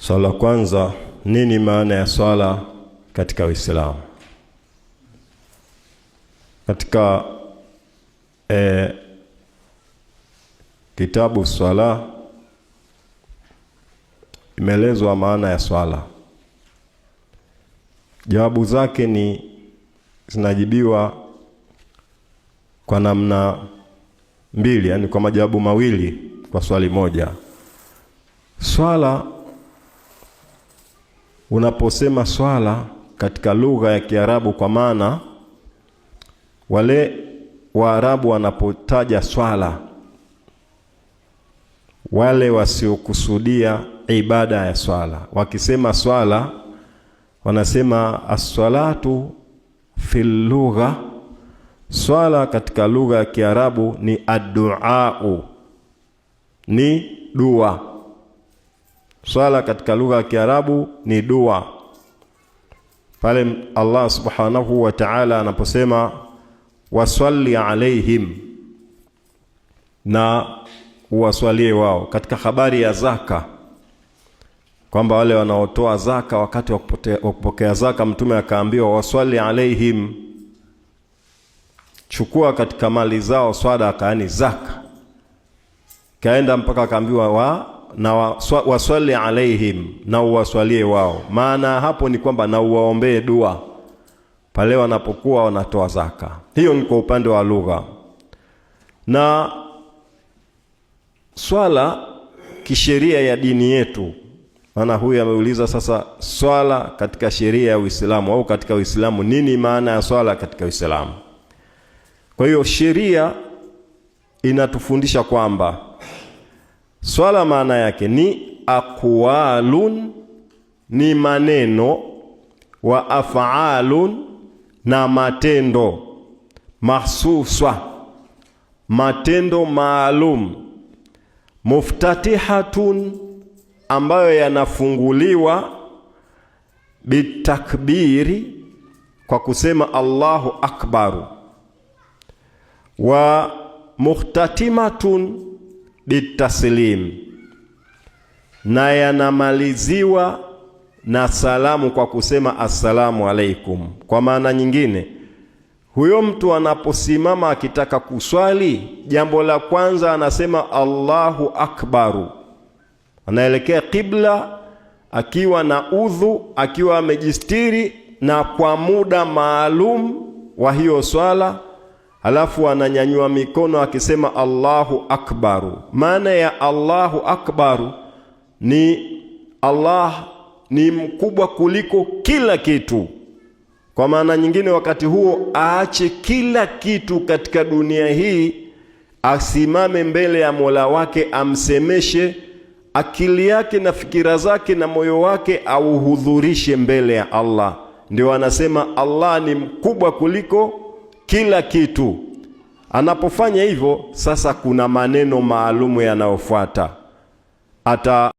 Swala kwanza, nini maana ya swala katika Uislamu? Katika kitabu swala imeelezwa maana ya swala. Jawabu zake ni zinajibiwa kwa namna mbili, yani kwa majawabu mawili kwa swali moja. Swala, unaposema swala katika lugha ya Kiarabu, kwa maana wale Waarabu wanapotaja swala, wale wasiokusudia ibada ya swala, wakisema swala wanasema as-salatu fil lugha. Swala katika lugha ya Kiarabu ni ad-du'a, ni dua. Swala katika lugha ya Kiarabu ni dua. Pale Allah subhanahu wa ta'ala anaposema wasalli alaihim, na uwaswalie wao, katika habari ya zaka, kwamba wale wanaotoa zaka, wakati wa kupokea zaka Mtume akaambiwa waswali alaihim, chukua katika mali zao swadaka, yani zaka. Kaenda mpaka akaambiwa waswali alaihim, na uwaswalie wao. Maana hapo ni kwamba na uwaombee dua pale wanapokuwa wanatoa zaka. Hiyo ni kwa upande wa lugha. Na swala kisheria ya dini yetu, maana huyu ameuliza sasa, swala katika sheria ya Uislamu au katika Uislamu, nini maana ya swala katika Uislamu? Kwa hiyo sheria inatufundisha kwamba swala maana yake ni aqwalun, ni maneno, wa af'alun, na matendo, mahsuswa, matendo maalum, muftatihatun, ambayo yanafunguliwa bitakbiri, kwa kusema Allahu akbaru, wa muhtatimatun bitaslim, na yanamaliziwa na salamu kwa kusema assalamu alaikum. Kwa maana nyingine, huyo mtu anaposimama akitaka kuswali, jambo la kwanza anasema Allahu akbaru, anaelekea qibla akiwa na udhu, akiwa amejistiri na kwa muda maalum wa hiyo swala, halafu ananyanyua mikono akisema Allahu akbaru. Maana ya Allahu akbaru ni Allah ni mkubwa kuliko kila kitu. Kwa maana nyingine, wakati huo aache kila kitu katika dunia hii, asimame mbele ya Mola wake, amsemeshe, akili yake na fikira zake na moyo wake auhudhurishe mbele ya Allah. Ndio anasema Allah ni mkubwa kuliko kila kitu. Anapofanya hivyo, sasa kuna maneno maalumu yanayofuata.